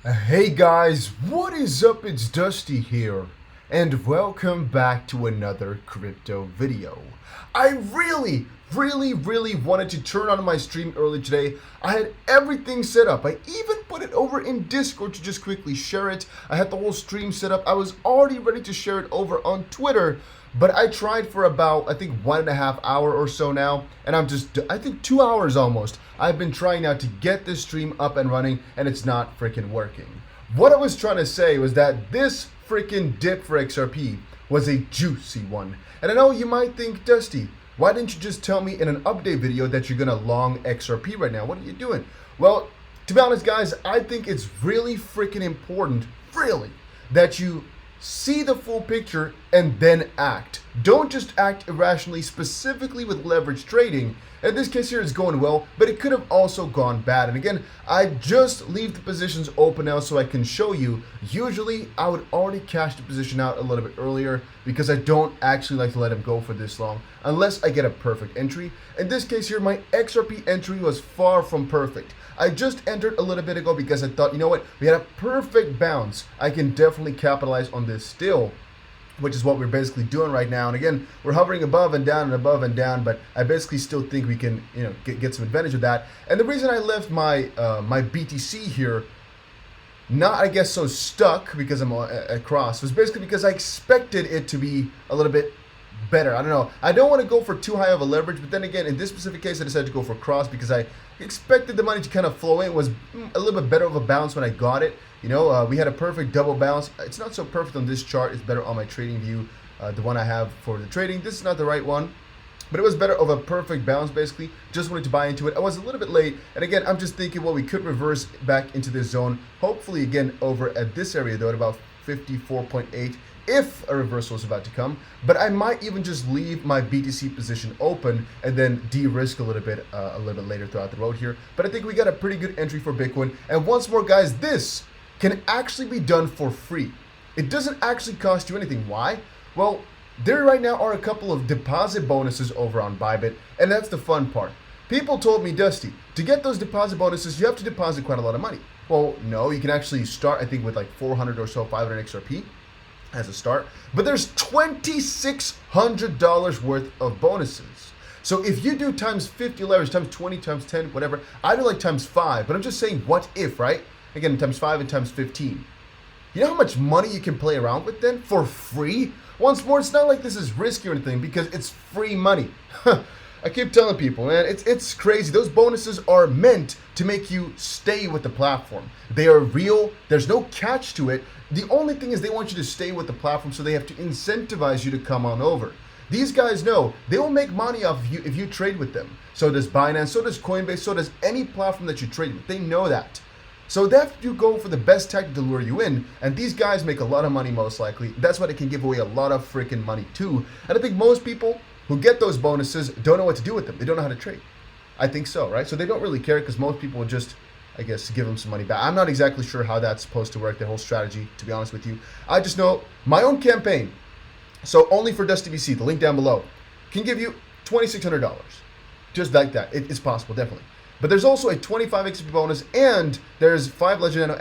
Hey guys, what is up? It's Dusty here, and welcome back to another crypto video. I really wanted to turn on my stream early today. I had everything set up. I even put it over in Discord to just quickly share it. I had the whole stream set up. I was already ready to share it over on Twitter, but I tried for about, I think, 1.5 hours or so now, and I think 2 hours almost. I've been trying now to get this stream up and running, and it's not freaking working. What I was trying to say was that this freaking dip for XRP was a juicy one. And I know you might think, Dusty, why didn't you just tell me in an update video that you're gonna long XRP right now? What are you doing? Well, to be honest, guys, I think it's really freaking important, really, that you see the full picture and then act. Don't just act irrationally, specifically with leverage trading. In this case here, it's going well, but it could have also gone bad. And again, I just leave the positions open now so I can show you. Usually, I would already cash the position out a little bit earlier because I don't actually like to let them go for this long unless I get a perfect entry. In this case here, my XRP entry was far from perfect. I just entered a little bit ago because I thought, you know what, we had a perfect bounce. I can definitely capitalize on this still, which is what we're basically doing right now. And again, we're hovering above and down and above and down, but I basically still think we can, get some advantage of that. And the reason I left my my BTC here, not I guess so stuck because I'm across, was basically because I expected it to be a little bit better. I don't know. I don't want to go for too high of a leverage, but then again, in this specific case, I decided to go for cross because I expected the money to kind of flow in. It was a little bit better of a bounce when I got it. We had a perfect double bounce. It's not so perfect on this chart. It's better on my trading view, the one I have for the trading. This is not the right one, but it was better of a perfect bounce, basically. Just wanted to buy into it. I was a little bit late, and again, I'm just thinking, well, we could reverse back into this zone. Hopefully, again, over at this area, though, at about 54.8, if a reversal is about to come. But I might even just leave my BTC position open and then de-risk a little bit later throughout the road here. But I think we got a pretty good entry for Bitcoin. And once more, guys, this can actually be done for free. It doesn't actually cost you anything. Why? Well, there right now are a couple of deposit bonuses over on Bybit, and that's the fun part. People told me, Dusty, to get those deposit bonuses, you have to deposit quite a lot of money. Well, no, you can actually start, I think, with like 400 or so, 500 XRP as a start, but there's $2,600 worth of bonuses. So if you do times 50 leverage, times 20, times 10, whatever, I do like times 5, but I'm just saying what if, right? Again, times 5 and times 15. You know how much money you can play around with then for free? Once more, it's not like this is risky or anything because it's free money. I keep telling people, man, it's crazy. Those bonuses are meant to make you stay with the platform. They are real. There's no catch to it. The only thing is they want you to stay with the platform, so they have to incentivize you to come on over. These guys know they will make money off of you if you trade with them. So does Binance, so does Coinbase, so does any platform that you trade with. They know that. So they have to go for the best tactic to lure you in, and these guys make a lot of money most likely. That's why they can give away a lot of freaking money too. And I think most people who get those bonuses don't know what to do with them. They don't know how to trade. I think so, right? So they don't really care because most people will just, I guess, give them some money back. I'm not exactly sure how that's supposed to work, the whole strategy, to be honest with you. I just know my own campaign, so only for Dusty BC, the link down below, can give you $2,600. Just like that. It's possible, definitely. But there's also a 25 XP bonus, and there's 5 Legend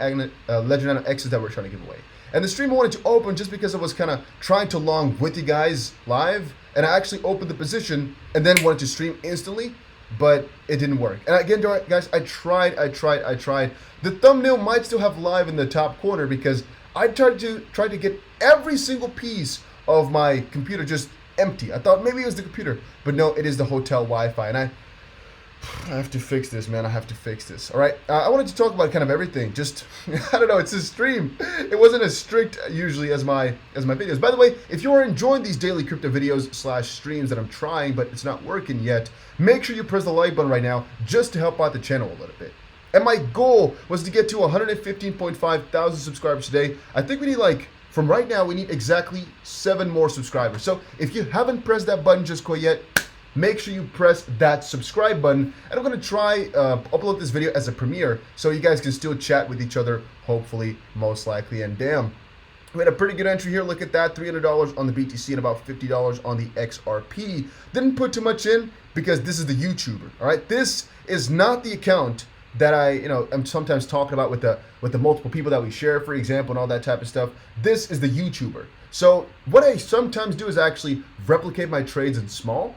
Nano X's that we're trying to give away. And the stream I wanted to open just because I was kind of trying to long with you guys live, and I actually opened the position and then wanted to stream instantly, but it didn't work. And again, guys, I tried. The thumbnail might still have live in the top corner because I tried to get every single piece of my computer just empty. I thought maybe it was the computer, but no, it is the hotel Wi-Fi, and I have to fix this, man. I have to fix this. All right. I wanted to talk about kind of everything. Just, I don't know. It's a stream. It wasn't as strict usually as my videos. By the way, if you are enjoying these daily crypto videos / streams that I'm trying, but it's not working yet, make sure you press the like button right now just to help out the channel a little bit. And my goal was to get to 115.5 thousand subscribers today. I think we need from right now, we need exactly 7 more subscribers. So if you haven't pressed that button just quite yet, make sure you press that subscribe button. And I'm going to try upload this video as a premiere so you guys can still chat with each other, hopefully, most likely. And damn, we had a pretty good entry here. Look at that, $300 on the BTC and about $50 on the XRP. Didn't put too much in because this is the YouTuber, all right? This is not the account that I'm sometimes talking about with the multiple people that we share, for example, and all that type of stuff. This is the YouTuber. So what I sometimes do is actually replicate my trades in small.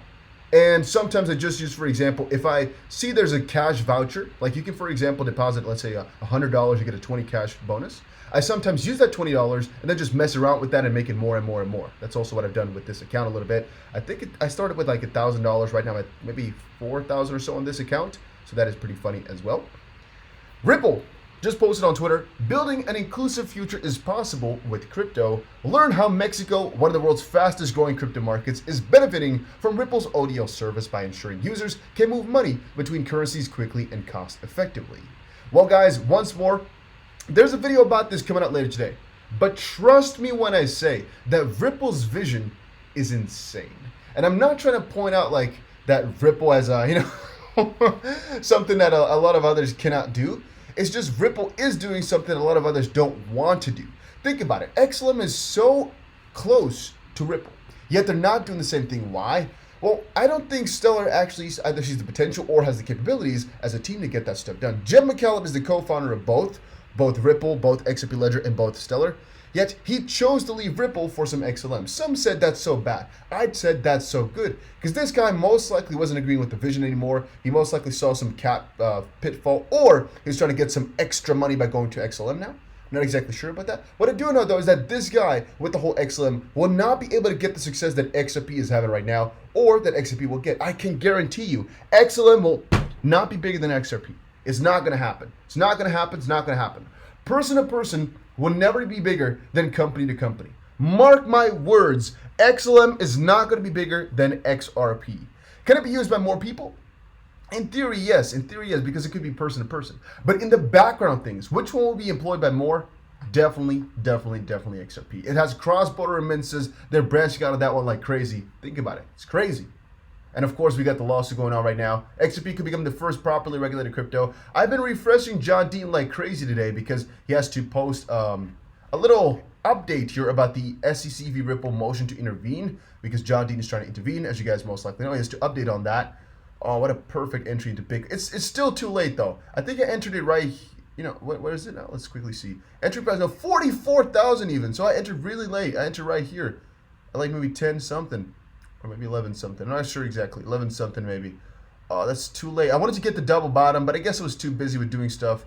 And sometimes I just use, for example, if I see there's a cash voucher, like you can, for example, deposit, let's say $100, you get a 20 cash bonus. I sometimes use that $20 and then just mess around with that and make it more and more and more. That's also what I've done with this account a little bit. I think I started with like $1,000. Right now I'm at maybe 4,000 or so on this account. So that is pretty funny as well. Ripple just posted on Twitter, building an inclusive future is possible with crypto. Learn how Mexico, one of the world's fastest growing crypto markets, is benefiting from Ripple's ODL service by ensuring users can move money between currencies quickly and cost effectively. Well guys, once more, there's a video about this coming out later today. But trust me when I say that Ripple's vision is insane. And I'm not trying to point out like that Ripple as something that a lot of others cannot do. It's just Ripple is doing something a lot of others don't want to do. Think about it. XLM is so close to Ripple, yet they're not doing the same thing. Why? Well, I don't think Stellar actually either sees the potential or has the capabilities as a team to get that stuff done. Jed McCaleb is the co-founder of both Ripple, both XRP Ledger, and both Stellar. Yet he chose to leave Ripple for some XLM. Some said that's so bad. I'd said that's so good. Because this guy most likely wasn't agreeing with the vision anymore. He most likely saw some pitfall, or he was trying to get some extra money by going to XLM now. Not exactly sure about that. What I do know though is that this guy with the whole XLM will not be able to get the success that XRP is having right now, or that XRP will get. I can guarantee you, XLM will not be bigger than XRP. It's not going to happen. It's not going to happen. It's not going to happen. Person to person will never be bigger than company to company. Mark my words, XLM is not going to be bigger than XRP. Can it be used by more people? In theory, yes. In theory, yes, because it could be person to person. But in the background things, which one will be employed by more? Definitely XRP. It has cross-border remittances. They're branching out of that one like crazy. Think about it. It's crazy. And of course, we got the lawsuit going on right now. XRP could become the first properly regulated crypto. I've been refreshing John Dean like crazy today because he has to post a little update here about the SEC v Ripple motion to intervene, because John Dean is trying to intervene, as you guys most likely know. He has to update on that. Oh, what a perfect entry into Bitcoin. It's still too late though. I think I entered it right. What is it now? Let's quickly see. Entry price now 44,000 even. So I entered really late. I entered right here, like maybe 10 something. Or maybe 11 something. I'm not sure exactly. 11 something maybe. Oh, that's too late. I wanted to get the double bottom, but I guess I was too busy with doing stuff.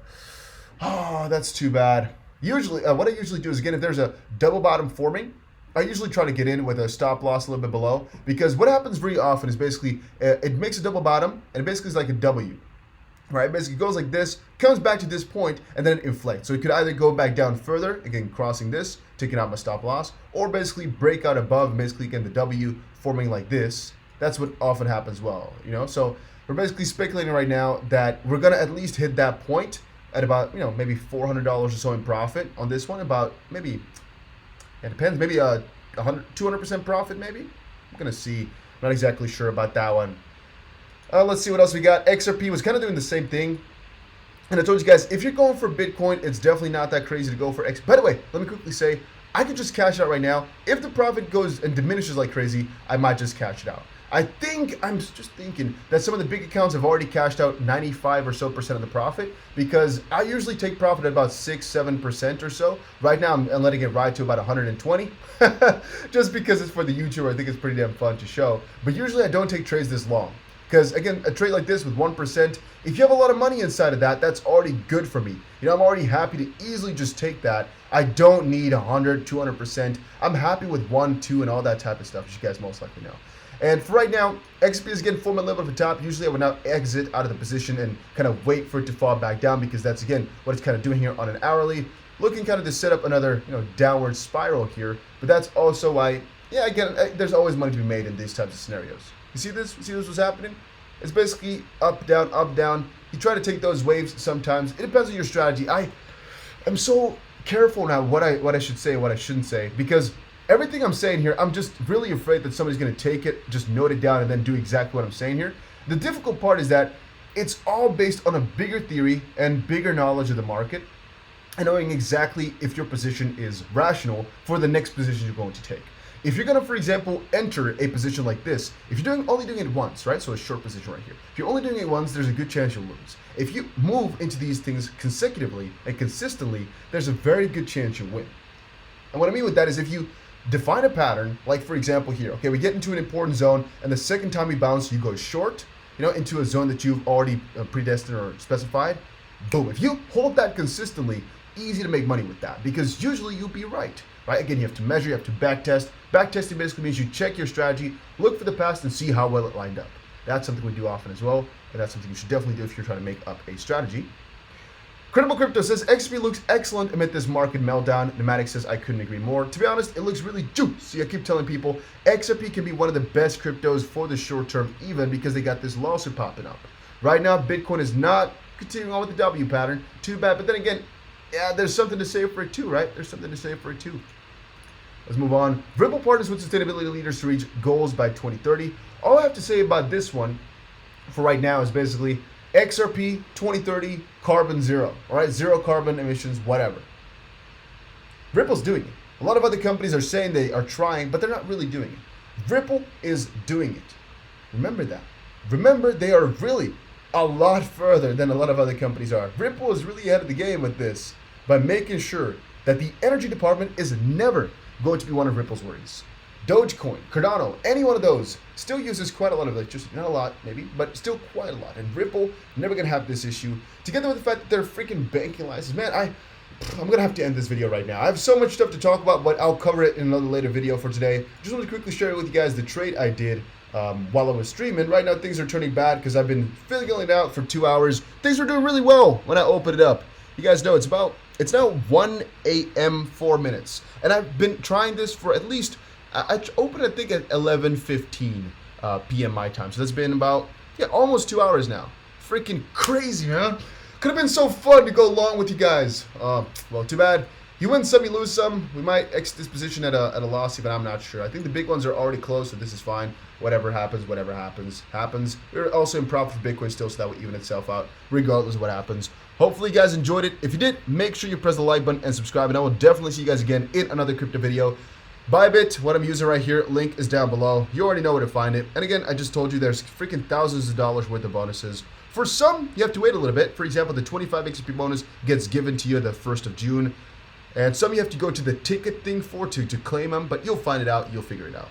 Oh, that's too bad. Usually, what I usually do is, again, if there's a double bottom forming, I usually try to get in with a stop loss a little bit below. Because what happens very often is basically, it makes a double bottom, and it basically is like a W. Right? Basically, it goes like this, comes back to this point, and then it inflates. So it could either go back down further, again, crossing this, taking out my stop loss, or basically break out above, basically, again, the W forming like this. That's what often happens so we're basically speculating right now that we're going to at least hit that point at about, maybe $400 or so in profit on this one. About maybe, it depends, maybe 200% profit maybe. I'm going to see. Not exactly sure about that one. Let's see what else we got. XRP was kind of doing the same thing. And I told you guys, if you're going for Bitcoin, it's definitely not that crazy to go for X. By the way, let me quickly say, I could just cash out right now. If the profit goes and diminishes like crazy, I might just cash it out. I'm just thinking that some of the big accounts have already cashed out 95% or so of the profit, because I usually take profit at about 6-7% or so. Right now, I'm letting it ride to about 120, just because it's for the YouTuber. I think it's pretty damn fun to show. But usually I don't take trades this long. Because again, a trade like this with 1%, if you have a lot of money inside of that, that's already good for me. I'm already happy to easily just take that. I don't need 100, 200%. I'm happy with 1, 2, and all that type of stuff, as you guys most likely know. And for right now, XP is getting forming level at the top. Usually I would now exit out of the position and kind of wait for it to fall back down, because that's, again, what it's kind of doing here on an hourly. Looking kind of to set up another, downward spiral here. But that's also why, again, there's always money to be made in these types of scenarios. You see this? You see this was happening? It's basically up, down, up, down. You try to take those waves sometimes. It depends on your strategy. I am so careful now what I should say and what I shouldn't say, because everything I'm saying here, I'm just really afraid that somebody's going to take it, just note it down, and then do exactly what I'm saying here. The difficult part is that it's all based on a bigger theory and bigger knowledge of the market, and knowing exactly if your position is rational for the next position you're going to take. if you're gonna, for example, enter a position like this, if you're only doing it once, right? So a short position right here. If you're only doing it once, there's a good chance you'll lose. If you move into these things consecutively and consistently, there's a very good chance you'll win. And what I mean with that is if you define a pattern, like for example here, okay, we get into an important zone, and the second time we bounce, you go short, into a zone that you've already predestined or specified. Boom. If you hold that consistently, easy to make money with that, because usually you'll be right. Again, you have to measure, you have to backtest. Backtesting basically means you check your strategy, look for the past, and see how well it lined up. That's something we do often as well, and that's something you should definitely do if you're trying to make up a strategy. Credible Crypto says, XRP looks excellent amid this market meltdown. Pneumatic says, I couldn't agree more. To be honest, it looks really juicy. I keep telling people, XRP can be one of the best cryptos for the short term, even because they got this lawsuit popping up. Right now, Bitcoin is not continuing on with the W pattern. Too bad, but then again, yeah, there's something to say for it too, right? There's something to say for it too. Let's move on. Ripple partners with sustainability leaders to reach goals by 2030. All I have to say about this one for right now is basically XRP 2030 carbon zero. All right, zero carbon emissions, whatever. Ripple's doing it. A lot of other companies are saying they are trying, but they're not really doing it. Ripple is doing it. Remember that. Remember, they are really a lot further than a lot of other companies are. Ripple is really ahead of the game with this by making sure that the energy department is never going to be one of Ripple's worries. Dogecoin, Cardano, any one of those still uses quite a lot of electricity. Not a lot, maybe, but still quite a lot. And Ripple never gonna have this issue. Together with the fact that they're freaking banking license, man, I'm gonna have to end this video right now. I have so much stuff to talk about, but I'll cover it in another later video for today. Just wanted to quickly share with you guys the trade I did while I was streaming. Right now things are turning bad because I've been filling it out for 2 hours. Things were doing really well when I opened it up. You guys know it's now 1 a.m. 4 minutes, and I've been trying this for at least, I opened I think at 11:15 p.m. my time, so that's been about almost 2 hours now. Freaking crazy, man. Could have been so fun to go along with you guys. Well, too bad. You win some, you lose some. We might exit this position at a loss, but I'm not sure. I think the big ones are already close, so this is fine. Whatever happens, happens. We're also in profit for Bitcoin still, so that will even itself out, regardless of what happens. Hopefully you guys enjoyed it. If you did, make sure you press the like button and subscribe, and I will definitely see you guys again in another crypto video. Bybit, what I'm using right here, link is down below. You already know where to find it. And again, I just told you there's freaking thousands of dollars worth of bonuses. For some, you have to wait a little bit. For example, the 25 XP bonus gets given to you the 1st of June. And some you have to go to the ticket thing to claim them, but you'll find it out, you'll figure it out.